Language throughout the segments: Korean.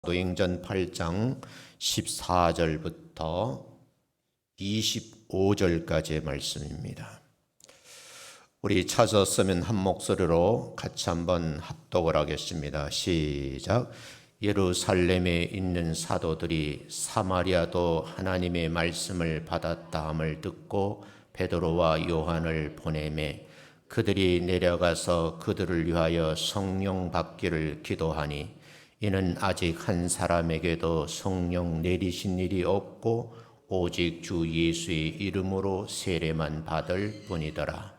사도행전 8장 14절부터 25절까지의 말씀입니다. 우리 찾았으면 한 목소리로 같이 한번 합독을 하겠습니다. 시작. 예루살렘에 있는 사도들이 사마리아도 하나님의 말씀을 받았다 함을 듣고 베드로와 요한을 보내매 그들이 내려가서 그들을 위하여 성령 받기를 기도하니 이는 아직 한 사람에게도 성령 내리신 일이 없고 오직 주 예수의 이름으로 세례만 받을 뿐이더라.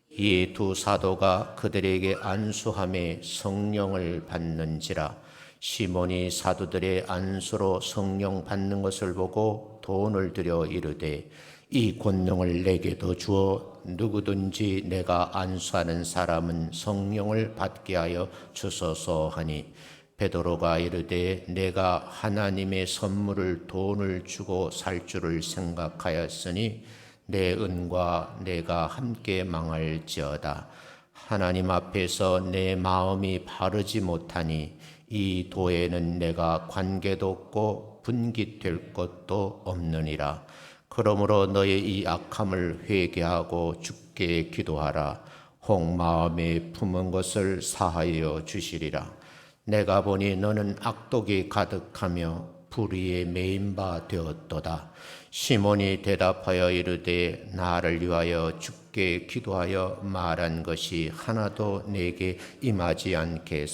이 두 사도가 그들에게 안수함에 성령을 받는지라. 시몬이 사도들의 안수로 성령 받는 것을 보고 돈을 들여 이르되 이 권능을 내게도 주어 누구든지 내가 안수하는 사람은 성령을 받게 하여 주소서 하니 베드로가 이르되 내가 하나님의 선물을 돈을 주고 살 줄을 생각하였으니 내 은과 내가 함께 망할지어다. 하나님 앞에서 내 마음이 바르지 못하니 이 도에는 내가 관계도 없고 분깃될 것도 없느니라. 그러므로 너의 이 악함을 회개하고 주께 기도하라. 혹 마음에 품은 것을 사하여 주시리라. 내가 보니 너는 악독이 가득하며 불의에 매인 바 되었도다. 시몬이 대답하여 이르되 나를 위하여 주께 기도하여 말한 것이 하나도 내게 임하지 않게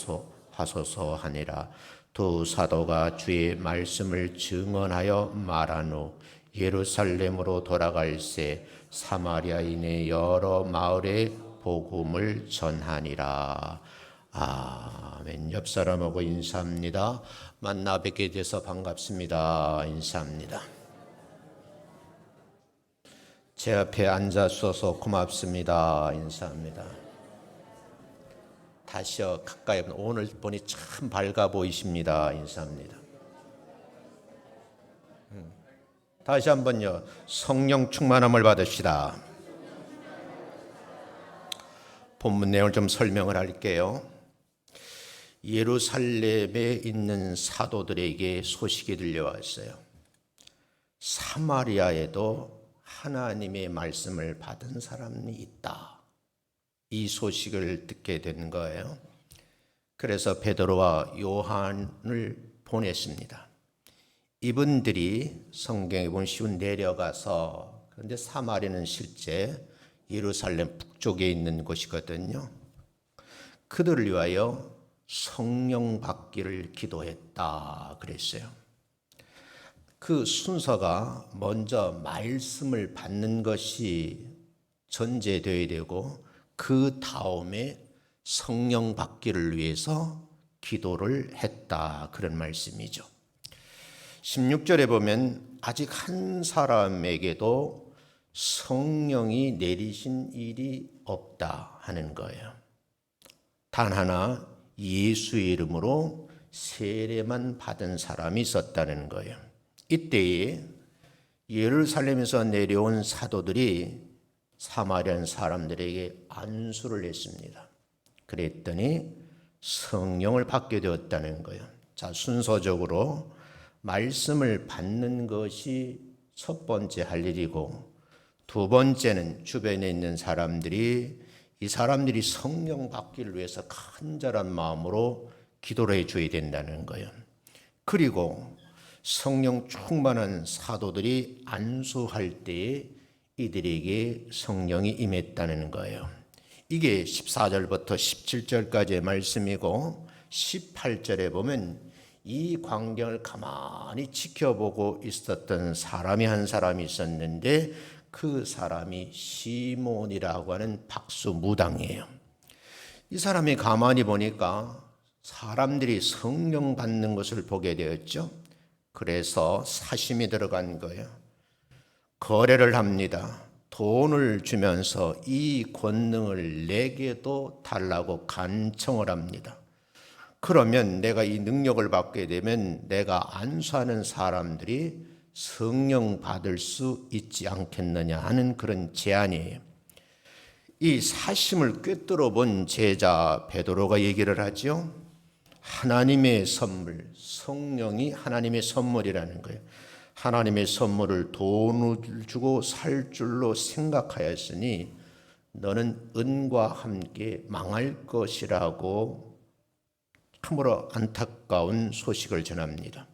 하소서 하니라. 두 사도가 주의 말씀을 증언하여 말한 후 예루살렘으로 돌아갈새 사마리아인의 여러 마을에 복음을 전하니라. 아멘. 옆 사람하고 인사합니다. 만나 뵙게 돼서 반갑습니다. 인사합니다. 제 앞에 앉아주셔서 고맙습니다. 인사합니다. 다시요, 가까이 오늘 보니 참 밝아 보이십니다. 인사합니다. 다시 한번요, 성령 충만함을 받으시다. 본문 내용을 좀 설명을 할게요. 예루살렘에 있는 사도들에게 소식이 들려왔어요. 사마리아에도 하나님의 말씀을 받은 사람이 있다. 이 소식을 듣게 된 거예요. 그래서 베드로와 요한을 보냈습니다. 이분들이 성경에 보면 쉬운 내려가서, 그런데 사마리아는 실제 예루살렘 북쪽에 있는 곳이거든요. 그들을 위하여 성령 받기를 기도했다 그랬어요. 그 순서가 먼저 말씀을 받는 것이 전제되어야 되고 그 다음에 성령 받기를 위해서 기도를 했다, 그런 말씀이죠. 16절에 보면 아직 한 사람에게도 성령이 내리신 일이 없다 하는 거예요. 단 하나 예수의 이름으로 세례만 받은 사람이 있었다는 거예요. 이때에 예루살렘에서 내려온 사도들이 사마리아 사람들에게 안수를 했습니다. 그랬더니 성령을 받게 되었다는 거예요. 자, 순서적으로 말씀을 받는 것이 첫 번째 할 일이고, 두 번째는 주변에 있는 사람들이 이 사람들이 성령 받기를 위해서 간절한 마음으로 기도를 해줘야 된다는 거예요. 그리고 성령 충만한 사도들이 안수할 때에 이들에게 성령이 임했다는 거예요. 이게 14절부터 17절까지의 말씀이고, 18절에 보면 이 광경을 가만히 지켜보고 있었던 사람이 한 사람이 있었는데 그 사람이 시몬이라고 하는 박수무당이에요. 이 사람이 가만히 보니까 사람들이 성령 받는 것을 보게 되었죠. 그래서 사심이 들어간 거예요. 거래를 합니다. 돈을 주면서 이 권능을 내게도 달라고 간청을 합니다. 그러면 내가 이 능력을 받게 되면 내가 안수하는 사람들이 성령 받을 수 있지 않겠느냐 하는 그런 제안이에요. 이 사심을 꿰뚫어 본 제자 베드로가 얘기를 하죠. 하나님의 선물, 성령이 하나님의 선물이라는 거예요. 하나님의 선물을 돈을 주고 살 줄로 생각하였으니 너는 은과 함께 망할 것이라고 참으로 안타까운 소식을 전합니다.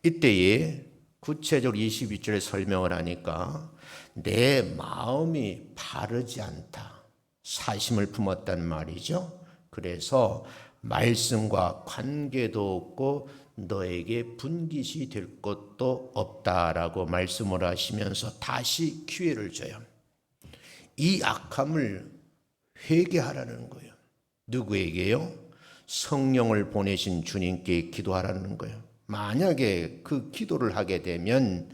이때에 구체적으로 22절에 설명을 하니까 내 마음이 바르지 않다. 사심을 품었단 말이죠. 그래서 말씀과 관계도 없고 너에게 분깃이 될 것도 없다라고 말씀을 하시면서 다시 기회를 줘요. 이 악함을 회개하라는 거예요. 누구에게요? 성령을 보내신 주님께 기도하라는 거예요. 만약에 그 기도를 하게 되면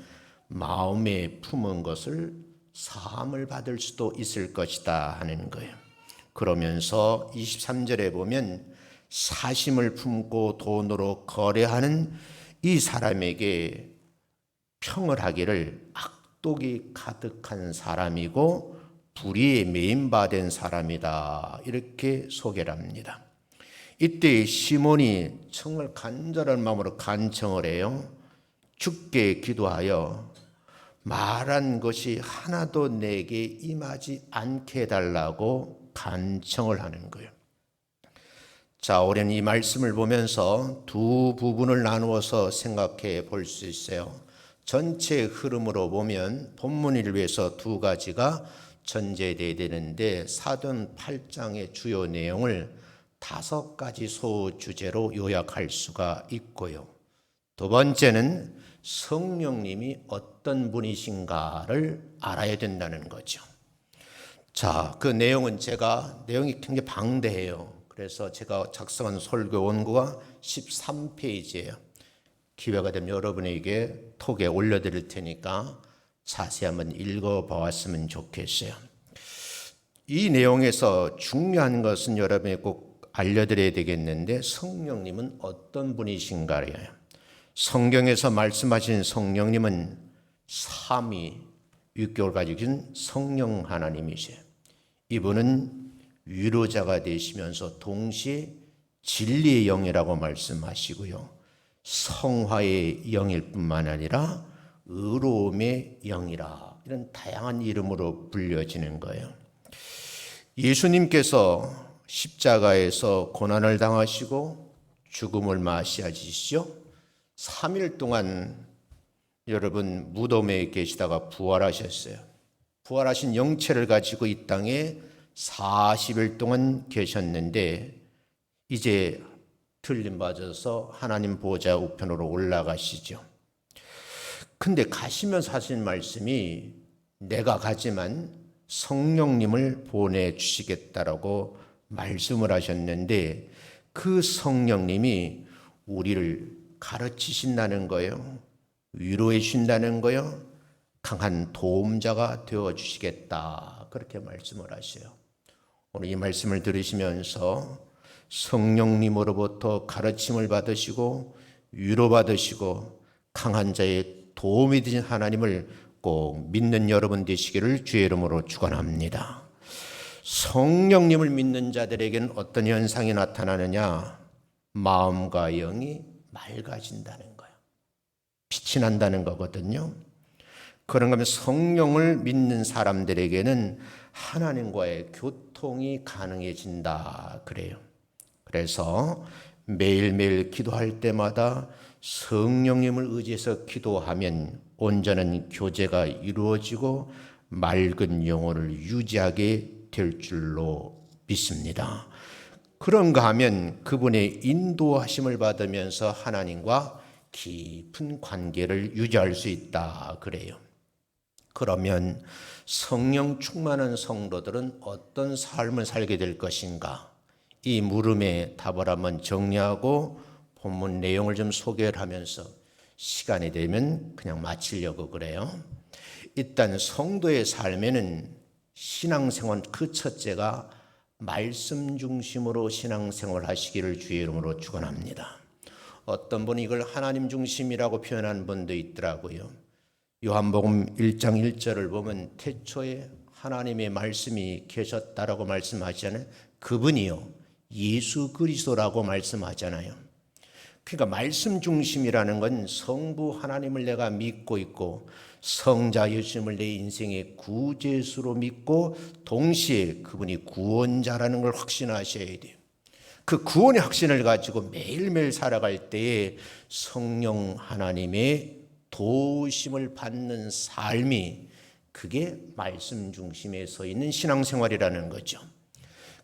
마음에 품은 것을 사함을 받을 수도 있을 것이다 하는 거예요. 그러면서 23절에 보면 사심을 품고 돈으로 거래하는 이 사람에게 평을 하기를 악독이 가득한 사람이고 불의에 매인받은 사람이다 이렇게 소개를 합니다. 이때 시몬이 정말 간절한 마음으로 간청을 해요. 주께 기도하여 말한 것이 하나도 내게 임하지 않게 해달라고 간청을 하는 거예요. 자, 우리는 이 말씀을 보면서 두 부분을 나누어서 생각해 볼 수 있어요. 전체 흐름으로 보면 본문을 위해서 두 가지가 전제되어야 되는데 사도행 8장의 주요 내용을 5가지 소주제로 요약할 수가 있고요. 두 번째는 성령님이 어떤 분이신가를 알아야 된다는 거죠. 자, 그 내용은 내용이 굉장히 방대해요. 그래서 제가 작성한 설교 원고가 13페이지예요. 기회가 되면 여러분에게 톡에 올려드릴 테니까 자세히 한번 읽어보았으면 좋겠어요. 이 내용에서 중요한 것은 여러분이 꼭 알려드려야 되겠는데 성령님은 어떤 분이신가요? 성경에서 말씀하신 성령님은 삼위 육격을 가지고 계신 성령 하나님이세요. 이분은 위로자가 되시면서 동시에 진리의 영이라고 말씀하시고요. 성화의 영일 뿐만 아니라 의로움의 영이라 이런 다양한 이름으로 불려지는 거예요. 예수님께서 십자가에서 고난을 당하시고 죽음을 맞이하시죠. 3일 동안 여러분 무덤에 계시다가 부활하셨어요. 부활하신 영체를 가지고 이 땅에 40일 동안 계셨는데 이제 틀림 받아서 하나님 보좌 우편으로 올라가시죠. 근데 가시면서 하신 말씀이 내가 가지만 성령님을 보내주시겠다라고 말씀을 하셨는데 그 성령님이 우리를 가르치신다는 거예요. 위로해 주신다는 거예요. 강한 도움자가 되어주시겠다 그렇게 말씀을 하셔요. 오늘 이 말씀을 들으시면서 성령님으로부터 가르침을 받으시고 위로받으시고 강한 자의 도움이 되신 하나님을 꼭 믿는 여러분 되시기를 주의 이름으로 축원합니다. 성령님을 믿는 자들에게는 어떤 현상이 나타나느냐? 마음과 영이 맑아진다는 거예요. 빛이 난다는 거거든요. 그런가 하면 성령을 믿는 사람들에게는 하나님과의 교통이 가능해진다 그래요. 그래서 매일매일 기도할 때마다 성령님을 의지해서 기도하면 온전한 교제가 이루어지고 맑은 영혼을 유지하게 될 줄로 믿습니다. 그런가 하면 그분의 인도하심을 받으면서 하나님과 깊은 관계를 유지할 수 있다 그래요. 그러면 성령 충만한 성도들은 어떤 삶을 살게 될 것인가? 이 물음에 답을 한번 정리하고 본문 내용을 좀 소개를 하면서 시간이 되면 그냥 마치려고 그래요. 일단 성도의 삶에는 신앙생활 그 첫째가 말씀 중심으로 신앙생활 하시기를 주의 이름으로 축원합니다. 어떤 분이 이걸 하나님 중심이라고 표현한 분도 있더라고요. 요한복음 1장 1절을 보면 태초에 하나님의 말씀이 계셨다라고 말씀하시잖아요. 그분이요 예수 그리스도라고 말씀하잖아요. 그러니까 말씀 중심이라는 건 성부 하나님을 내가 믿고 있고 성자 예수님을 내 인생의 구제수로 믿고 동시에 그분이 구원자라는 걸 확신하셔야 돼요. 그 구원의 확신을 가지고 매일매일 살아갈 때에 성령 하나님의 도우심을 받는 삶이, 그게 말씀 중심에 서 있는 신앙생활이라는 거죠.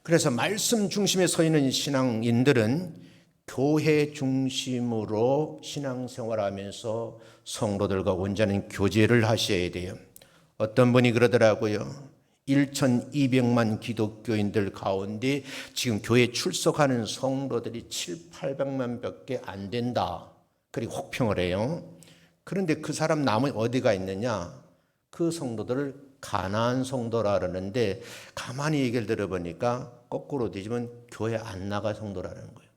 그래서 말씀 중심에 서 있는 신앙인들은 교회 중심으로 신앙생활하면서 성도들과 온전한 교제를 하셔야 돼요. 어떤 분이 그러더라고요. 1,200만 기독교인들 가운데 지금 교회 출석하는 성도들이 700~800만 밖에 안 된다. 그리고 혹평을 해요. 그런데 그 사람 남은 어디가 있느냐? 그 성도들을 가나안 성도라 그러는데 가만히 얘기를 들어보니까 거꾸로 뒤집으면 교회 안 나가 성도라는 거예요.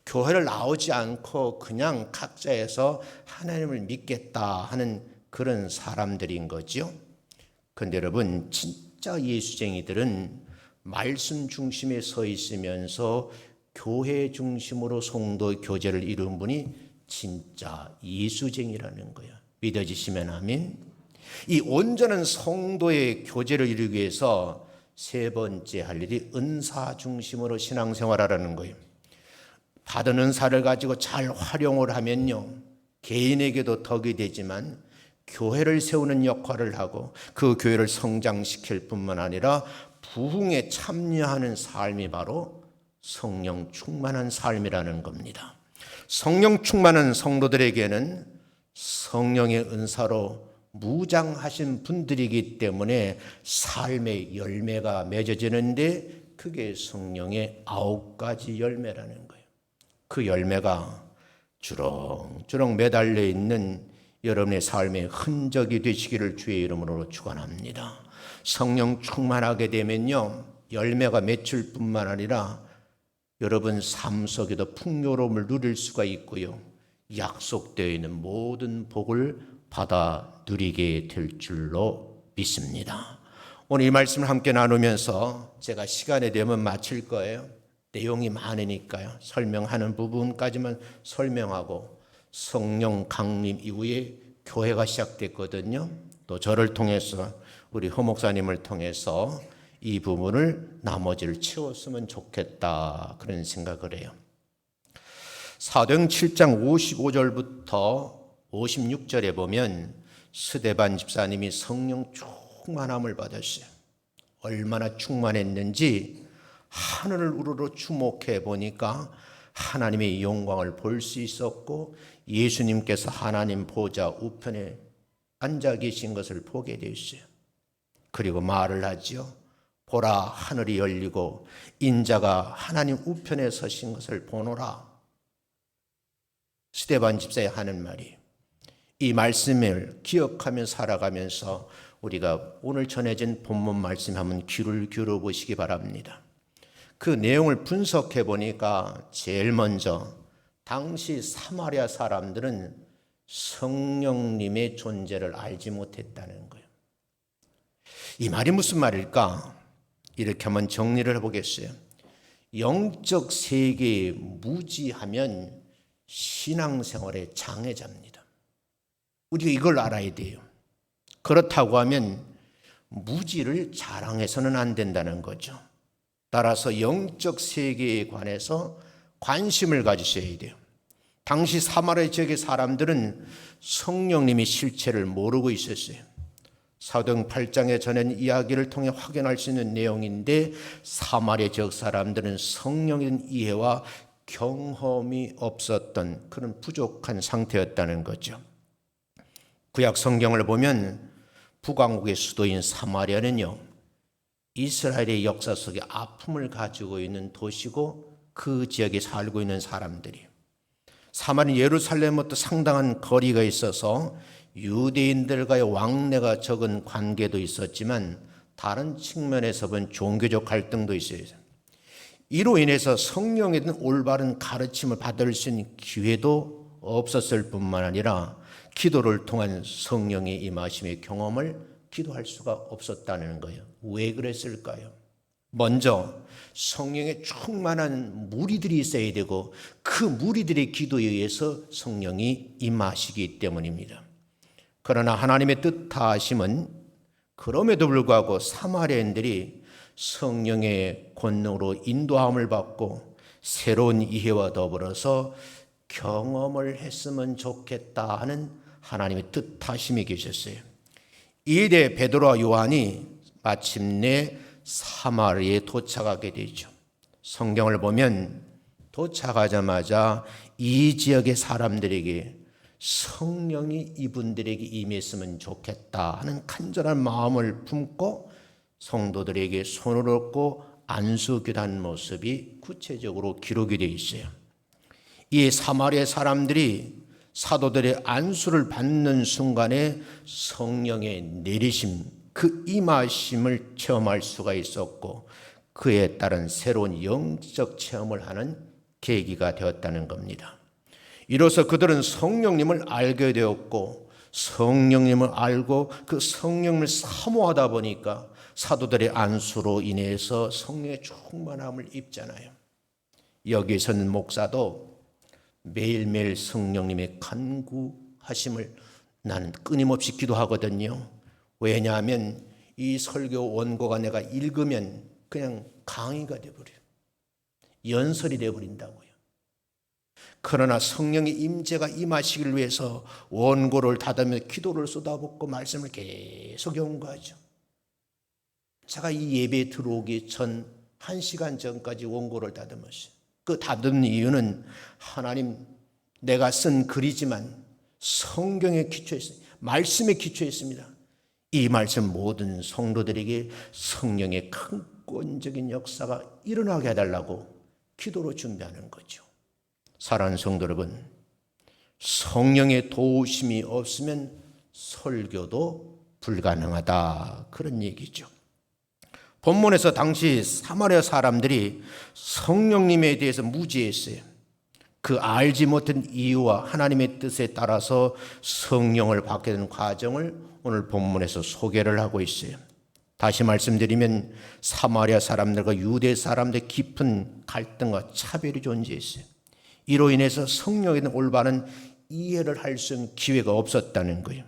교회를 나오지 않고 그냥 각자에서 하나님을 믿겠다 하는 그런 사람들인 거죠. 그런데 여러분, 진짜 예수쟁이들은 말씀 중심에 서 있으면서 교회 중심으로 성도 교제를 이룬 분이 진짜 예수쟁이라는 거예요. 믿어지시면 아멘. 이 온전한 성도의 교제를 이루기 위해서 세 번째 할 일이 은사 중심으로 신앙생활하라는 거예요. 받은 은사를 가지고 잘 활용을 하면요, 개인에게도 덕이 되지만 교회를 세우는 역할을 하고 그 교회를 성장시킬 뿐만 아니라 부흥에 참여하는 삶이 바로 성령 충만한 삶이라는 겁니다. 성령 충만한 성도들에게는 성령의 은사로 무장하신 분들이기 때문에 삶의 열매가 맺어지는데 그게 성령의 9가지 열매라는 거예요. 그 열매가 주렁주렁 매달려 있는 여러분의 삶의 흔적이 되시기를 주의 이름으로 축원합니다. 성령 충만하게 되면요, 열매가 맺힐 뿐만 아니라 여러분 삶 속에도 풍요로움을 누릴 수가 있고요, 약속되어 있는 모든 복을 받아 누리게 될 줄로 믿습니다. 오늘 이 말씀을 함께 나누면서 제가 시간이 되면 마칠 거예요. 내용이 많으니까요. 설명하는 부분까지만 설명하고, 성령 강림 이후에 교회가 시작됐거든요. 또 저를 통해서, 우리 허 목사님을 통해서 이 부분을 나머지를 채웠으면 좋겠다, 그런 생각을 해요. 사도행 7장 55절부터 56절에 보면 스데반 집사님이 성령 충만함을 받았어요. 얼마나 충만했는지 하늘을 우러러 주목해 보니까 하나님의 영광을 볼 수 있었고 예수님께서 하나님 보좌 우편에 앉아 계신 것을 보게 되었어요. 그리고 말을 하죠. 보라, 하늘이 열리고 인자가 하나님 우편에 서신 것을 보노라. 스데반 집사의 하는 말이, 이 말씀을 기억하며 살아가면서 우리가 오늘 전해진 본문 말씀 한번 귀를 기울여 보시기 바랍니다. 그 내용을 분석해 보니까 제일 먼저 당시 사마리아 사람들은 성령님의 존재를 알지 못했다는 거예요. 이 말이 무슨 말일까? 이렇게 한번 정리를 해보겠어요. 영적 세계에 무지하면 신앙생활의 장애자입니다. 우리가 이걸 알아야 돼요. 그렇다고 하면 무지를 자랑해서는 안 된다는 거죠. 따라서 영적 세계에 관해서 관심을 가지셔야 돼요. 당시 사마리아 지역의 사람들은 성령님의 실체를 모르고 있었어요. 사도행 8장에 전한 이야기를 통해 확인할 수 있는 내용인데, 사마리아 지역 사람들은 성령에 대한 이해와 경험이 없었던 그런 부족한 상태였다는 거죠. 구약 성경을 보면 북왕국의 수도인 사마리아는요, 이스라엘의 역사 속에 아픔을 가지고 있는 도시고 그 지역에 살고 있는 사람들이, 사마리아 예루살렘부터 상당한 거리가 있어서 유대인들과의 왕래가 적은 관계도 있었지만 다른 측면에서 본 종교적 갈등도 있어요. 이로 인해서 성령에 대한 올바른 가르침을 받을 수 있는 기회도 없었을 뿐만 아니라 기도를 통한 성령의 임하심의 경험을 기도할 수가 없었다는 거예요. 왜 그랬을까요? 먼저 성령의 충만한 무리들이 있어야 되고 그 무리들의 기도에 의해서 성령이 임하시기 때문입니다. 그러나 하나님의 뜻하심은 그럼에도 불구하고 사마리아인들이 성령의 권능으로 인도함을 받고 새로운 이해와 더불어서 경험을 했으면 좋겠다 하는 하나님의 뜻하심이 계셨어요. 이에 대해 베드로와 요한이 마침내 사마리아에 도착하게 되죠. 성경을 보면 도착하자마자 이 지역의 사람들에게 성령이 이분들에게 임했으면 좋겠다 하는 간절한 마음을 품고 성도들에게 손을 얹고 안수기도한 모습이 구체적으로 기록이 되어 있어요. 이 사마리아 사람들이 사도들의 안수를 받는 순간에 성령의 내리심, 그 임하심을 체험할 수가 있었고 그에 따른 새로운 영적 체험을 하는 계기가 되었다는 겁니다. 이로써 그들은 성령님을 알게 되었고 성령님을 알고 그 성령을 사모하다 보니까 사도들의 안수로 인해서 성령의 충만함을 입잖아요. 여기서는 목사도 매일매일 성령님의 간구하심을 나는 끊임없이 기도하거든요. 왜냐하면 이 설교 원고가 내가 읽으면 그냥 강의가 되어버려요. 연설이 되어버린다고요. 그러나 성령의 임재가 임하시기를 위해서 원고를 닫으며 기도를 쏟아붓고 말씀을 계속 연구하죠. 제가 이 예배에 들어오기 전 1시간 전까지 원고를 다듬었어요. 그 다듬는 이유는 하나님 내가 쓴 글이지만 성경에 기초했습니다. 말씀에 기초했습니다. 이 말씀 모든 성도들에게 성령의 강권적인 역사가 일어나게 해달라고 기도로 준비하는 거죠. 사랑하는 성도 여러분, 성령의 도우심이 없으면 설교도 불가능하다 그런 얘기죠. 본문에서 당시 사마리아 사람들이 성령님에 대해서 무지했어요. 그 알지 못한 이유와 하나님의 뜻에 따라서 성령을 받게 되는 과정을 오늘 본문에서 소개를 하고 있어요. 다시 말씀드리면 사마리아 사람들과 유대 사람들의 깊은 갈등과 차별이 존재했어요. 이로 인해서 성령에 대한 올바른 이해를 할 수 있는 기회가 없었다는 거예요.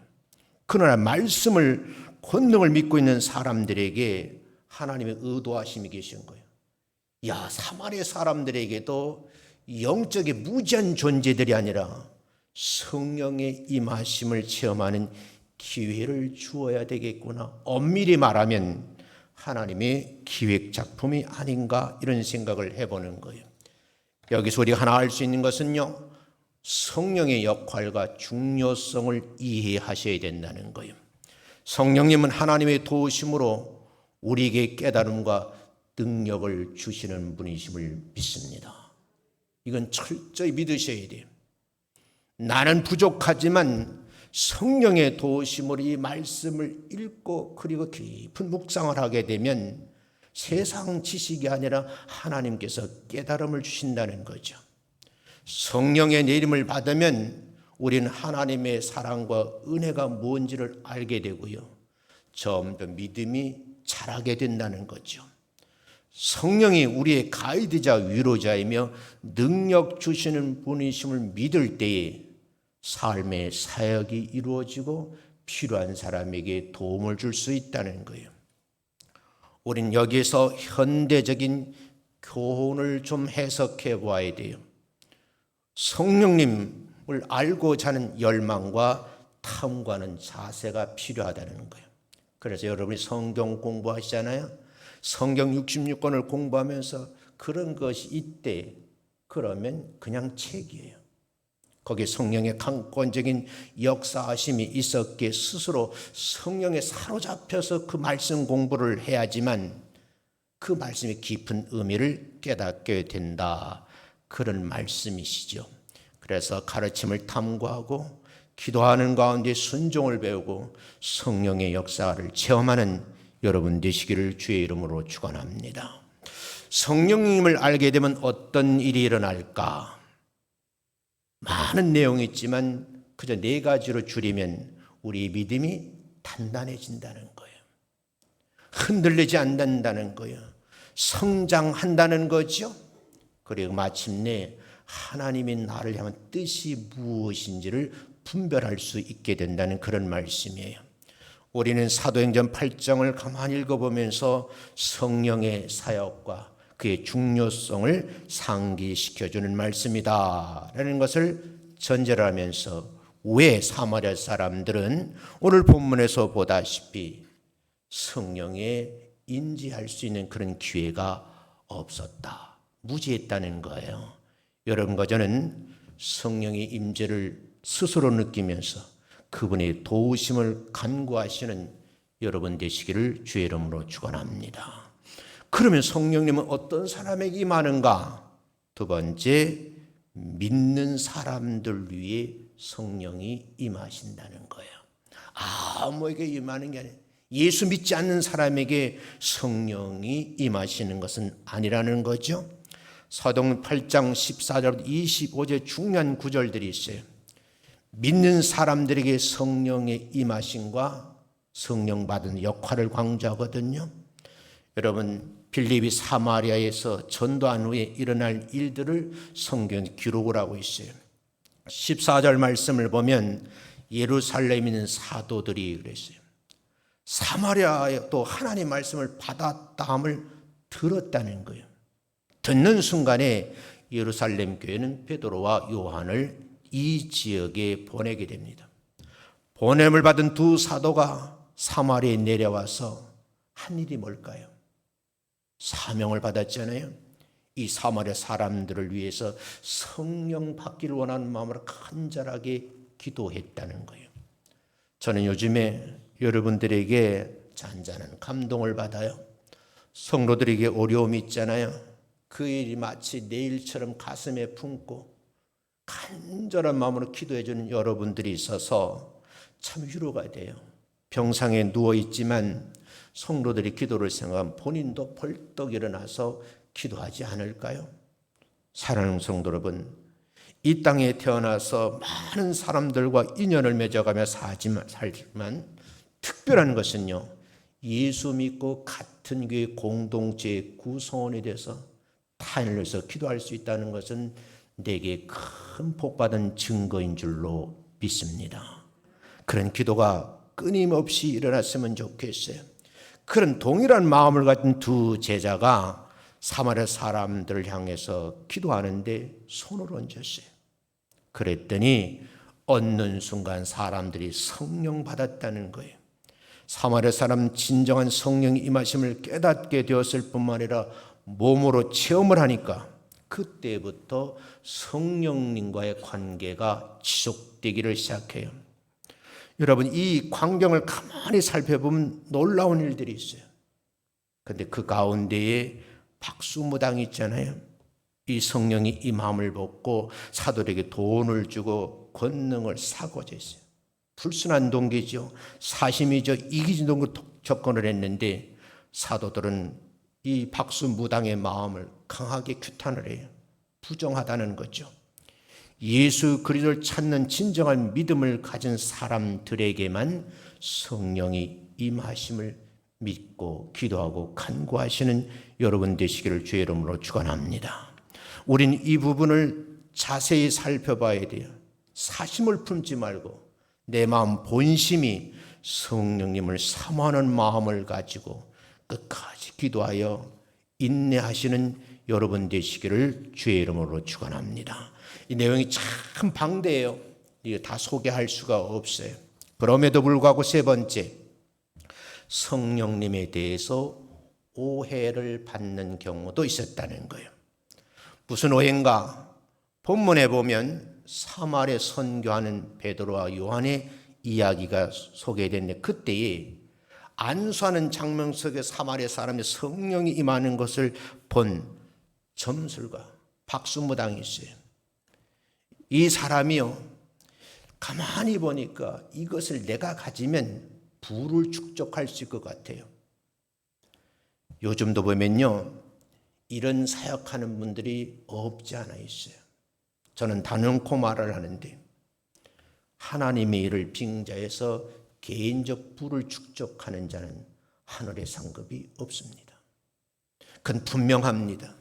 그러나 말씀을 권능을 믿고 있는 사람들에게 하나님의 의도하심이 계신 거예요. 야, 사마리아 사람들에게도 영적인 무지한 존재들이 아니라 성령의 임하심을 체험하는 기회를 주어야 되겠구나. 엄밀히 말하면 하나님의 기획 작품이 아닌가 이런 생각을 해보는 거예요. 여기서 우리가 하나 알 수 있는 것은요, 성령의 역할과 중요성을 이해하셔야 된다는 거예요. 성령님은 하나님의 도우심으로 우리에게 깨달음과 능력을 주시는 분이심을 믿습니다. 이건 철저히 믿으셔야 돼요. 나는 부족하지만 성령의 도우심으로 이 말씀을 읽고 그리고 깊은 묵상을 하게 되면 세상 지식이 아니라 하나님께서 깨달음을 주신다는 거죠. 성령의 내림을 받으면 우리는 하나님의 사랑과 은혜가 뭔지를 알게 되고요. 점점 믿음이 자라게 된다는 거죠. 성령이 우리의 가이드자 위로자이며 능력 주시는 분이심을 믿을 때에 삶의 사역이 이루어지고 필요한 사람에게 도움을 줄 수 있다는 거예요. 우린 여기에서 현대적인 교훈을 좀 해석해 보아야 돼요. 성령님을 알고자 하는 열망과 탐구하는 자세가 필요하다는 거예요. 그래서 여러분이 성경 공부하시잖아요. 성경 66권을 공부하면서 그런 것이 있대. 그러면 그냥 책이에요. 거기에 성령의 강권적인 역사하심이 있었기에 스스로 성령에 사로잡혀서 그 말씀 공부를 해야지만 그 말씀의 깊은 의미를 깨닫게 된다. 그런 말씀이시죠. 그래서 가르침을 탐구하고 기도하는 가운데 순종을 배우고 성령의 역사를 체험하는 여러분 되시기를 주의 이름으로 축원합니다. 성령님을 알게 되면 어떤 일이 일어날까? 많은 내용이 있지만 그저 4가지로 줄이면 우리 믿음이 단단해진다는 거예요. 흔들리지 않는다는 거예요. 성장한다는 거죠. 그리고 마침내 하나님이 나를 향한 뜻이 무엇인지를 분별할 수 있게 된다는 그런 말씀이에요. 우리는 사도행전 8장을 가만히 읽어보면서 성령의 사역과 그의 중요성을 상기시켜주는 말씀이다 라는 것을 전제를 하면서 왜 사마리아 사람들은 오늘 본문에서 보다시피 성령에 인지할 수 있는 그런 기회가 없었다, 무지했다는 거예요. 여러분과 저는 성령의 임재를 스스로 느끼면서 그분의 도우심을 간구하시는 여러분 되시기를 주의 이름으로 축원합니다. 그러면 성령님은 어떤 사람에게 임하는가? 두 번째, 믿는 사람들 위해 성령이 임하신다는 거예요. 아무에게 임하는 게 아니에요. 예수 믿지 않는 사람에게 성령이 임하시는 것은 아니라는 거죠. 사도행전 8장 14절 25절 중요한 구절들이 있어요. 믿는 사람들에게 성령의 임하심과 성령 받은 역할을 강조하거든요. 여러분, 빌립이 사마리아에서 전도한 후에 일어날 일들을 성경에 기록을 하고 있어요. 14절 말씀을 보면 예루살렘에 있는 사도들이 그랬어요. 사마리아에 또 하나님의 말씀을 받았다함을 들었다는 거예요. 듣는 순간에 예루살렘 교회는 베드로와 요한을 이 지역에 보내게 됩니다. 보냄을 받은 두 사도가 사마리아에 내려와서 한 일이 뭘까요? 사명을 받았잖아요. 이 사마리아 사람들을 위해서 성령 받기를 원하는 마음으로 간절하게 기도했다는 거예요. 저는 요즘에 여러분들에게 잔잔한 감동을 받아요. 성도들에게 어려움이 있잖아요. 그 일이 마치 내일처럼 가슴에 품고 간절한 마음으로 기도해 주는 여러분들이 있어서 참 위로가 돼요. 병상에 누워 있지만 성도들이 기도를 생각하면 본인도 벌떡 일어나서 기도하지 않을까요? 사랑하는 성도 여러분, 이 땅에 태어나서 많은 사람들과 인연을 맺어가며 살지만 특별한 것은요, 예수 믿고 같은 교회 공동체의 구성원이 돼서 타인을 위해서 기도할 수 있다는 것은 내게 큰 복받은 증거인 줄로 믿습니다. 그런 기도가 끊임없이 일어났으면 좋겠어요. 그런 동일한 마음을 가진 두 제자가 사마리아 사람들을 향해서 기도하는데 손을 얹었어요. 그랬더니 얻는 순간 사람들이 성령 받았다는 거예요. 사마리아 사람 진정한 성령 임하심을 깨닫게 되었을 뿐만 아니라 몸으로 체험을 하니까 그때부터 성령님과의 관계가 지속되기를 시작해요. 여러분, 이 광경을 가만히 살펴보면 놀라운 일들이 있어요. 그런데 그 가운데에 박수무당이 있잖아요. 이 성령이 이 마음을 먹고 사도들에게 돈을 주고 권능을 사고자 했어요. 불순한 동기죠. 사심이죠. 이기적인 접근을 했는데 사도들은 이 박수무당의 마음을 강하게 규탄을 해요. 부정하다는 거죠. 예수 그리스도를 찾는 진정한 믿음을 가진 사람들에게만 성령이 임하심을 믿고 기도하고 간구하시는 여러분 되시기를 주의 이름으로 축원합니다. 우린 이 부분을 자세히 살펴봐야 돼요. 사심을 품지 말고 내 마음 본심이 성령님을 사모하는 마음을 가지고 끝까지 기도하여 인내하시는 여러분 되시기를 주의 이름으로 축원합니다. 이 내용이 참 방대해요. 이거 다 소개할 수가 없어요. 그럼에도 불구하고 세 번째, 성령님에 대해서 오해를 받는 경우도 있었다는 거예요. 무슨 오해인가? 본문에 보면 사마리아 선교하는 베드로와 요한의 이야기가 소개됐는데 그때에 안수하는 장면 속에 사마리아 사람의 성령이 임하는 것을 본 점술가 박수무당이 있어요. 이 사람이요, 가만히 보니까 이것을 내가 가지면 부를 축적할 수 있을 것 같아요. 요즘도 보면요, 이런 사역하는 분들이 없지 않아 있어요. 저는 단언코 말을 하는데 하나님의 일을 빙자해서 개인적 부를 축적하는 자는 하늘의 상급이 없습니다. 그건 분명합니다.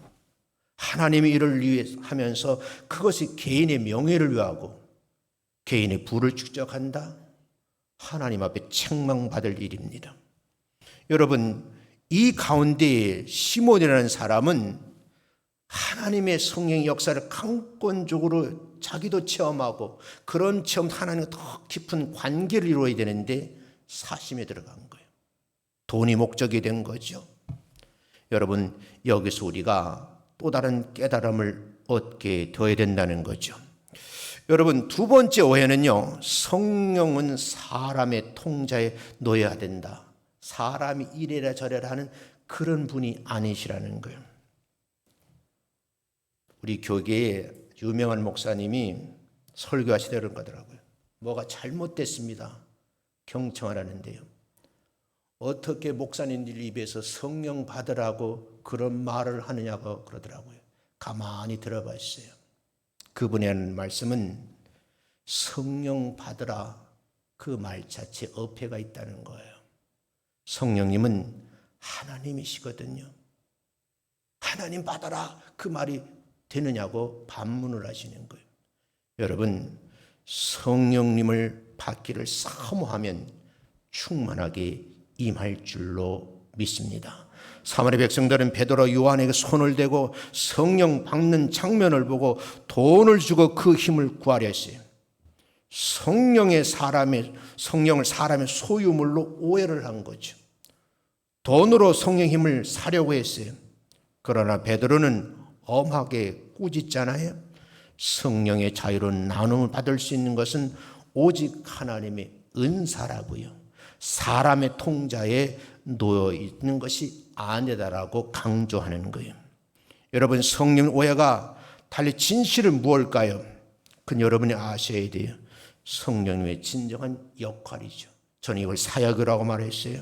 하나님의 일을 위해 하면서 그것이 개인의 명예를 위하고 개인의 부를 축적한다? 하나님 앞에 책망받을 일입니다. 여러분, 이 가운데 시몬이라는 사람은 하나님의 성령의 역사를 강권적으로 자기도 체험하고 그런 체험 하나님과 더 깊은 관계를 이루어야 되는데 사심에 들어간 거예요. 돈이 목적이 된 거죠. 여러분, 여기서 우리가 또 다른 깨달음을 얻게 되어야 된다는 거죠. 여러분, 두 번째 오해는요, 성령은 사람의 통자에 놓여야 된다. 사람이 이래라 저래라 하는 그런 분이 아니시라는 거예요. 우리 교계에 유명한 목사님이 설교하시다 그런 거더라고요. 뭐가 잘못됐습니다. 경청하라는데요. 어떻게 목사님들 입에서 성령 받으라고 그런 말을 하느냐고 그러더라고요. 가만히 들어봤어요. 그분이 하는 말씀은 성령 받으라 그 말 자체에 어폐가 있다는 거예요. 성령님은 하나님이시거든요. 하나님 받아라 그 말이 되느냐고 반문을 하시는 거예요. 여러분, 성령님을 받기를 사모하면 충만하게 임할 줄로 믿습니다. 사마리 백성들은 베드로 요한에게 손을 대고 성령 받는 장면을 보고 돈을 주고 그 힘을 구하려 했어요. 성령을 사람의 소유물로 오해를 한 거죠. 돈으로 성령 힘을 사려고 했어요. 그러나 베드로는 엄하게 꾸짖잖아요. 성령의 자유로운 나눔을 받을 수 있는 것은 오직 하나님의 은사라고요. 사람의 통자에 놓여 있는 것이 아니다라고 강조하는 거예요. 여러분, 성령 오해가 달리 진실은 무엇일까요? 그건 여러분이 아셔야 돼요. 성령님의 진정한 역할이죠. 저는 이걸 사역이라고 말했어요.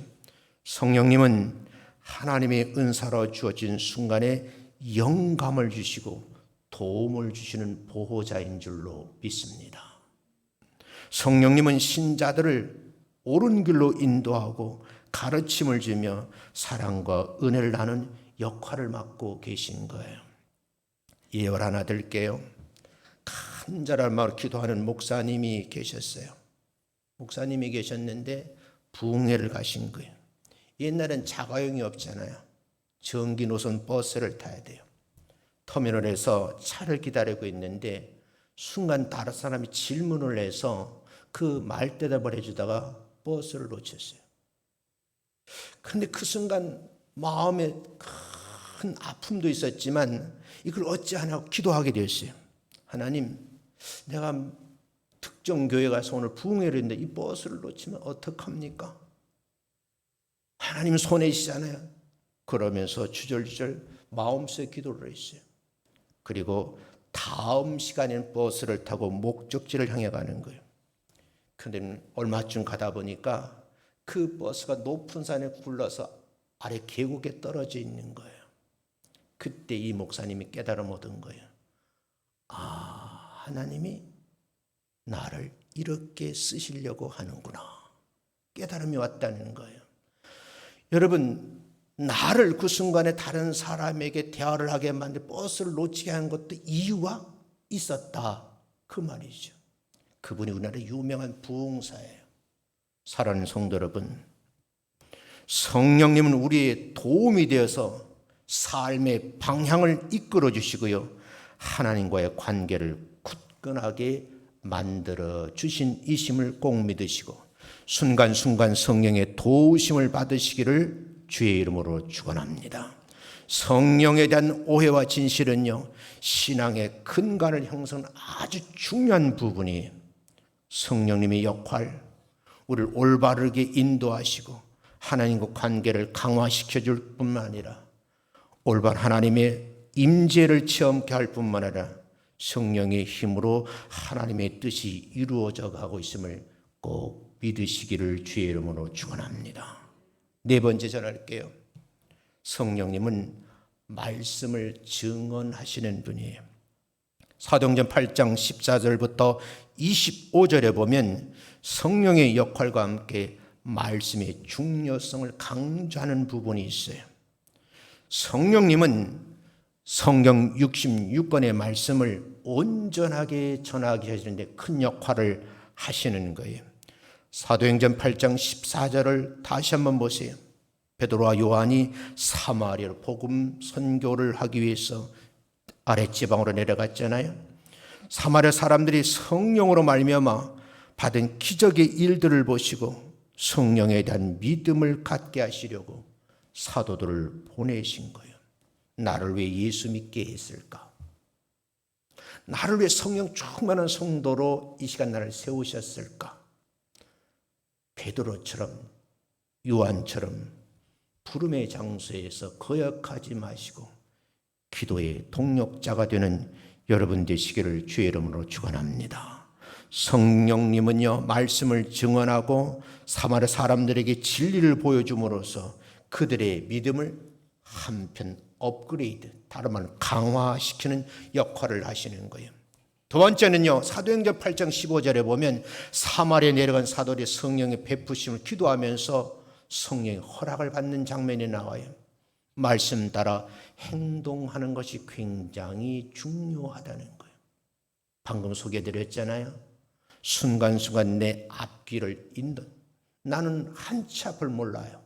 성령님은 하나님의 은사로 주어진 순간에 영감을 주시고 도움을 주시는 보호자인 줄로 믿습니다. 성령님은 신자들을 옳은 길로 인도하고 가르침을 주며 사랑과 은혜를 나누는 역할을 맡고 계신 거예요. 예언 하나 드릴게요. 간절한 마음으로 기도하는 목사님이 계셨어요. 목사님이 계셨는데 부흥회를 가신 거예요. 옛날엔 자가용이 없잖아요. 전기 노선 버스를 타야 돼요. 터미널에서 차를 기다리고 있는데 순간 다른 사람이 질문을 해서 그 말 대답을 해주다가 버스를 놓쳤어요. 그런데 그 순간 마음에 큰 아픔도 있었지만 이걸 어찌하냐고 기도하게 되었어요. 하나님, 내가 특정 교회 가서 오늘 부흥회를 했는데 이 버스를 놓치면 어떡합니까? 하나님 손해시잖아요. 그러면서 주절주절 마음속에 기도를 했어요. 그리고 다음 시간에는 버스를 타고 목적지를 향해 가는 거예요. 그런데 얼마쯤 가다 보니까 그 버스가 높은 산에 굴러서 아래 계곡에 떨어져 있는 거예요. 그때 이 목사님이 깨달음 얻은 거예요. 아, 하나님이 나를 이렇게 쓰시려고 하는구나. 깨달음이 왔다는 거예요. 여러분, 나를 그 순간에 다른 사람에게 대화를 하게 만들 버스를 놓치게 한 것도 이유가 있었다. 그 말이죠. 그분이 우리나라 유명한 부흥사예요. 사랑하는 성도 여러분, 성령님은 우리의 도움이 되어서 삶의 방향을 이끌어 주시고요, 하나님과의 관계를 굳건하게 만들어 주신 이심을 꼭 믿으시고 순간순간 성령의 도우심을 받으시기를 주의 이름으로 축원합니다. 성령에 대한 오해와 진실은요, 신앙의 근간을 형성하는 아주 중요한 부분이 성령님의 역할, 우리를 올바르게 인도하시고 하나님과 관계를 강화시켜 줄 뿐만 아니라 올바른 하나님의 임재를 체험케 할 뿐만 아니라 성령의 힘으로 하나님의 뜻이 이루어져 가고 있음을 꼭 믿으시기를 주의 이름으로 축원합니다. 네 번째 전할게요. 성령님은 말씀을 증언하시는 분이에요. 사도행전 8장 14절부터 25절에 보면 성령의 역할과 함께 말씀의 중요성을 강조하는 부분이 있어요. 성령님은 성경 66권의 말씀을 온전하게 전하게 하시는데 큰 역할을 하시는 거예요. 사도행전 8장 14절을 다시 한번 보세요. 베드로와 요한이 사마리아로 복음 선교를 하기 위해서 아랫지방으로 내려갔잖아요. 사마리아 사람들이 성령으로 말미암아 받은 기적의 일들을 보시고 성령에 대한 믿음을 갖게 하시려고 사도들을 보내신 거예요. 나를 왜 예수 믿게 했을까? 나를 왜 성령 충만한 성도로 이 시간 나를 세우셨을까? 베드로처럼 요한처럼 부름의 장소에서 거역하지 마시고 기도의 동력자가 되는 여러분 되시기를 주의 이름으로 축원합니다. 성령님은요, 말씀을 증언하고 사마리아 사람들에게 진리를 보여줌으로써 그들의 믿음을 한편 업그레이드, 다른 말로 강화시키는 역할을 하시는 거예요. 두 번째는요, 사도행전 8장 15절에 보면 사마리아에 내려간 사도들이 성령의 베푸심을 기도하면서 성령의 허락을 받는 장면이 나와요. 말씀 따라 행동하는 것이 굉장히 중요하다는 거예요. 방금 소개해드렸잖아요. 순간순간 내 앞길을 인도. 나는 한 치 앞을 몰라요.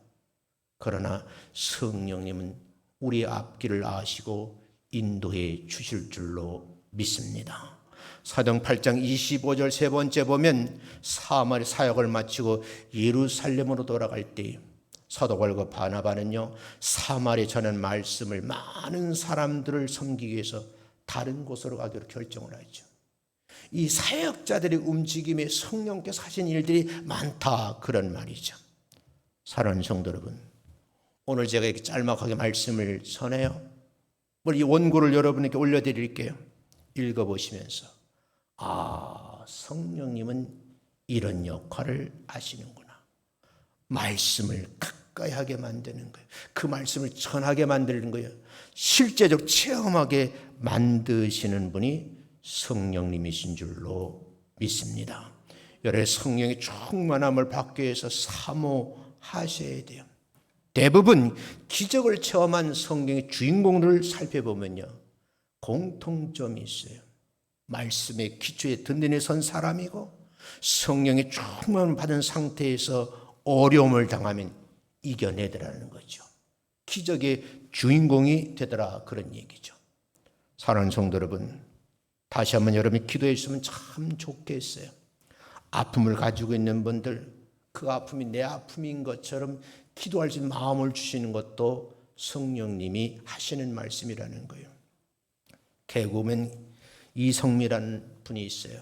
그러나 성령님은 우리 앞길을 아시고 인도해 주실 줄로 믿습니다. 사도행 8장 25절 세 번째 보면 사마리 사역을 마치고 예루살렘으로 돌아갈 때 사도 바울과 바나바는요, 사마리에 전한 말씀을 많은 사람들을 섬기기 위해서 다른 곳으로 가기로 결정을 하죠. 이 사역자들의 움직임에 성령께서 하신 일들이 많다, 그런 말이죠. 사랑하는 성도 여러분, 오늘 제가 이렇게 짤막하게 말씀을 전해요. 이 원고를 여러분에게 올려드릴게요. 읽어보시면서 성령님은 이런 역할을 하시는구나. 말씀을 가까이 하게 만드는 거예요. 그 말씀을 전하게 만드는 거예요. 실제적 체험하게 만드시는 분이 성령님이신 줄로 믿습니다. 여러분의 성령의 충만함을 받기 위해서 사모하셔야 돼요. 대부분 기적을 체험한 성경의 주인공들을 살펴보면요, 공통점이 있어요. 말씀의 기초에 든든히 선 사람이고 성령의 충만을 받은 상태에서 어려움을 당하면 이겨내더라는 거죠. 기적의 주인공이 되더라, 그런 얘기죠. 사랑하는 성도 여러분, 다시 한번 여러분이 기도해 주시면 참 좋겠어요. 아픔을 가지고 있는 분들, 그 아픔이 내 아픔인 것처럼 기도할 수 있는 마음을 주시는 것도 성령님이 하시는 말씀이라는 거예요. 개그우먼 이성미라는 분이 있어요.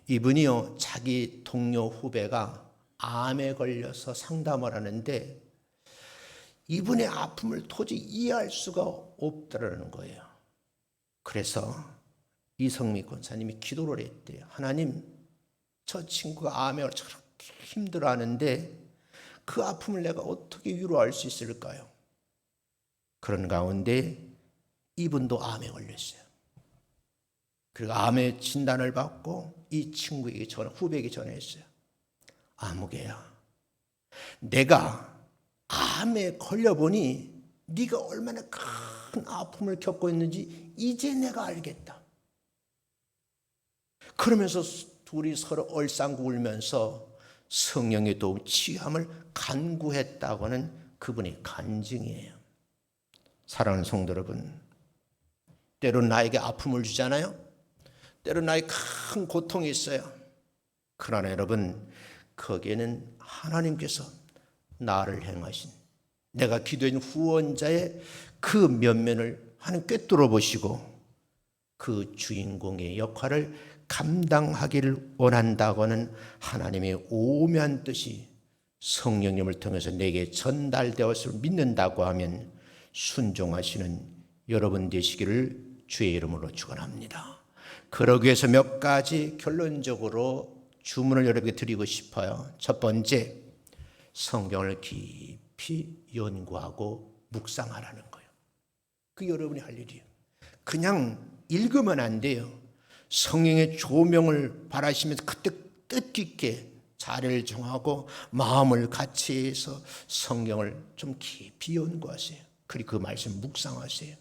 이분이요, 자기 동료 후배가 암에 걸려서 상담을 하는데 이분의 아픔을 도저히 이해할 수가 없더라는 거예요. 그래서 이성미 권사님이 기도를 했대요. 하나님, 저 친구가 암에 걸려 저렇게 힘들어하는데 그 아픔을 내가 어떻게 위로할 수 있을까요? 그런 가운데 이분도 암에 걸렸어요. 그리고 암의 진단을 받고 이 친구에게 후배에게 전했어요. 아무개야, 내가 암에 걸려보니 네가 얼마나 큰 아픔을 겪고 있는지 이제 내가 알겠다. 그러면서 둘이 서로 얼싸안고 울면서 성령의 도움, 치유함을 간구했다고는 그분의 간증이에요. 사랑하는 성도 여러분, 때로는 나에게 아픔을 주잖아요. 때로는 나에게 큰 고통이 있어요. 그러나 여러분, 거기에는 하나님께서 나를 행하신, 내가 기도한 후원자의 그 면면을 하나님 꿰뚫어 보시고 그 주인공의 역할을 감당하기를 원한다고는 하나님의 오묘한 뜻이 성령님을 통해서 내게 전달되었음을 믿는다고 하면 순종하시는 여러분 되시기를 주의 이름으로 축원합니다. 그러기 위해서 몇 가지 결론적으로 주문을 여러분에게 드리고 싶어요. 첫 번째, 성경을 깊이 연구하고 묵상하라는 거예요. 그게 여러분이 할 일이에요. 그냥 읽으면 안 돼요. 성령의 조명을 바라시면서 그때 뜻깊게 자리를 정하고 마음을 같이 해서 성경을 좀 깊이 연구하세요. 그리고 그 말씀 묵상하세요.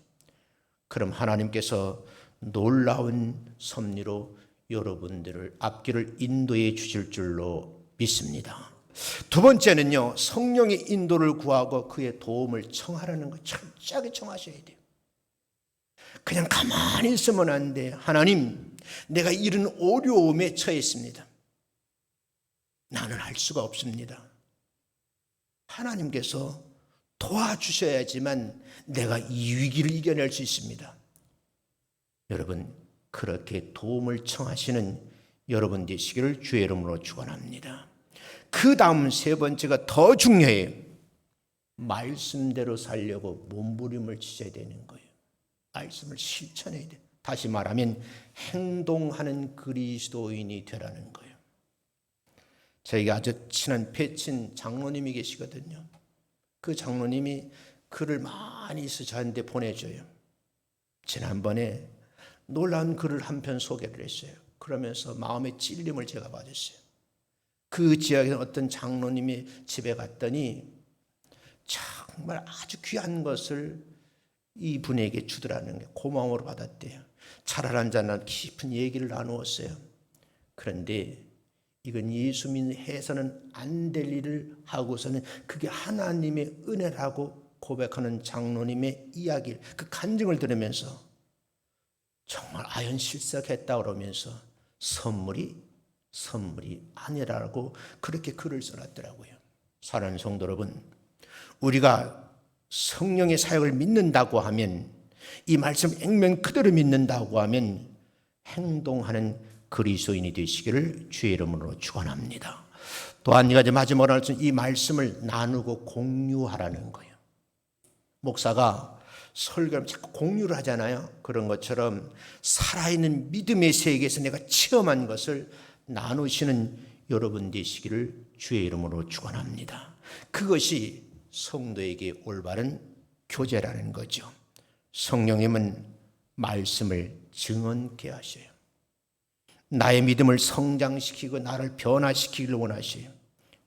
그럼 하나님께서 놀라운 섭리로 여러분들을 앞길을 인도해 주실 줄로 믿습니다. 두 번째는요, 성령의 인도를 구하고 그의 도움을 청하라는 거 철저하게 청하셔야 돼요. 그냥 가만히 있으면 안 돼. 하나님, 내가 이런 어려움에 처했습니다. 나는 할 수가 없습니다. 하나님께서 도와주셔야지만 내가 이 위기를 이겨낼 수 있습니다. 여러분, 그렇게 도움을 청하시는 여러분 되시기를 주의 이름으로 축원합니다. 그 다음 세 번째가 더 중요해요. 말씀대로 살려고 몸부림을 치셔야 되는 거예요. 말씀을 실천해야 돼요. 다시 말하면 행동하는 그리스도인이 되라는 거예요. 저희가 아주 친한 패친 장로님이 계시거든요. 그 장로님이 글을 많이 써서 저한테 보내줘요. 지난번에 놀라운 글을 한 편 소개를 했어요. 그러면서 마음의 찔림을 제가 받았어요. 그 지역에 어떤 장로님이 집에 갔더니 정말 아주 귀한 것을 이분에게 주더라는 게 고마움으로 받았대요. 차를 한잔 깊은 얘기를 나누었어요. 그런데 이건 예수 믿해서는 안 될 일을 하고서는 그게 하나님의 은혜라고 고백하는 장로님의 이야기를, 그 간증을 들으면서 정말 아연실색했다 그러면서 선물이 아니라고 그렇게 글을 써놨더라고요. 사랑하는 성도 여러분, 우리가 성령의 사역을 믿는다고 하면, 이 말씀 액면 그대로 믿는다고 하면 행동하는 그리스도인이 되시기를 주의 이름으로 축원합니다. 또한 이 가지 마지막으로 할 수 있는 이 말씀을 나누고 공유하라는 거예요. 목사가 설교를 자꾸 공유를 하잖아요. 그런 것처럼 살아있는 믿음의 세계에서 내가 체험한 것을 나누시는 여러분 되시기를 주의 이름으로 축원합니다. 그것이 성도에게 올바른 교제라는 거죠. 성령님은 말씀을 증언케 하셔요. 나의 믿음을 성장시키고 나를 변화시키기를 원하셔요.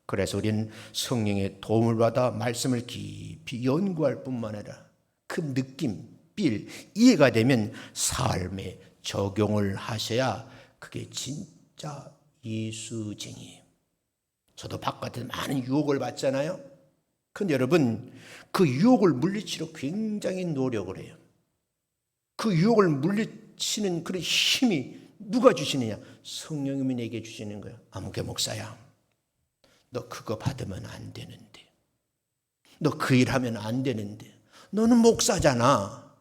그래서 우리는 성령의 도움을 받아 말씀을 깊이 연구할 뿐만 아니라 그 느낌, 필, 이해가 되면 삶에 적용을 하셔야 그게 진짜 예수쟁이에요. 저도 바깥에 많은 유혹을 받잖아요. 근데 여러분, 그 유혹을 물리치려 굉장히 노력을 해요. 그 유혹을 물리치는 그런 힘이 누가 주시느냐? 성령님이 내게 주시는 거예요. 아무개 목사야, 너 그거 받으면 안 되는데, 너 그 일하면 안 되는데, 너는 목사잖아.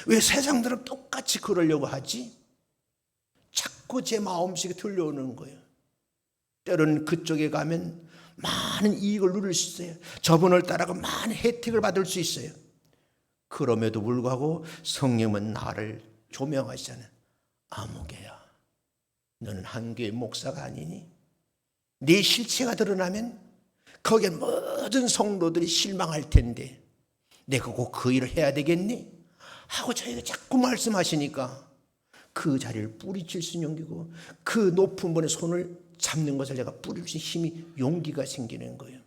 왜 세상들은 똑같이 그러려고 하지? 자꾸 제 마음속에 들려오는 거예요. 때로는 그쪽에 가면 많은 이익을 누릴 수 있어요. 저분을 따라가 많은 혜택을 받을 수 있어요. 그럼에도 불구하고 성령은 나를 조명하시잖아요. 아무개야, 너는 한 교회 목사가 아니니? 네 실체가 드러나면 거기에 모든 성도들이 실망할 텐데 내가 꼭 그 일을 해야 되겠니? 하고 저희가 자꾸 말씀하시니까 그 자리를 뿌리칠 수 있는 용기고, 그 높은 분의 손을 잡는 것을 제가 뿌릴 수 있는 힘이, 용기가 생기는 거예요.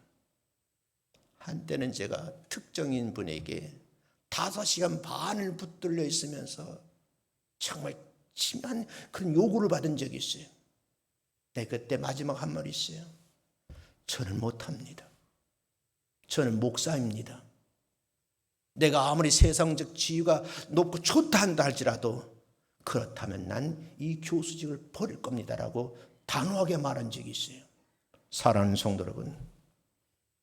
한때는 제가 특정인 분에게 5시간 반을 붙들려 있으면서 정말 심한 그런 요구를 받은 적이 있어요. 네, 그때 마지막 한 말이 있어요. 저는 못합니다. 저는 목사입니다. 내가 아무리 세상적 지위가 높고 좋다 한다 할지라도 그렇다면 난 이 교수직을 버릴 겁니다라고 단호하게 말한 적이 있어요. 사랑하는 성도 여러분,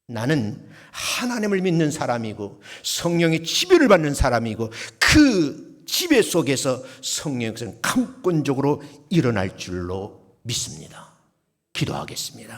나는 하나님을 믿는 사람이고 성령의 지배를 받는 사람이고, 그 지배 속에서 성령의 것은 강권적으로 일어날 줄로 믿습니다. 기도하겠습니다.